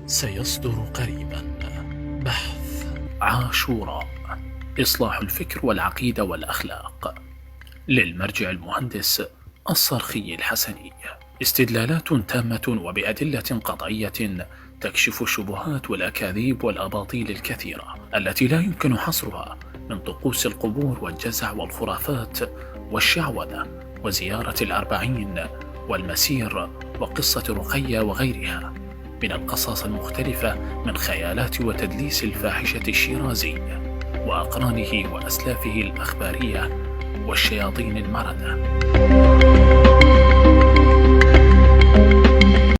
سيصدر قريبا بحث عاشوراء: إصلاح الفكر والعقيدة والأخلاق، للمرجع المهندس الصرخي الحسني. استدلالات تامة وبأدلة قطعية تكشف الشبهات والأكاذيب والأباطيل الكثيرة التي لا يمكن حصرها من طقوس القبور والجزع والخرافات والشعوذة وزيارة الأربعين والمسير وقصة رقية وغيرها من القصص المختلفة من خيالات وتدليس الفاحشة الشيرازي وأقرانه وأسلافه الأخبارية والشياطين المردة.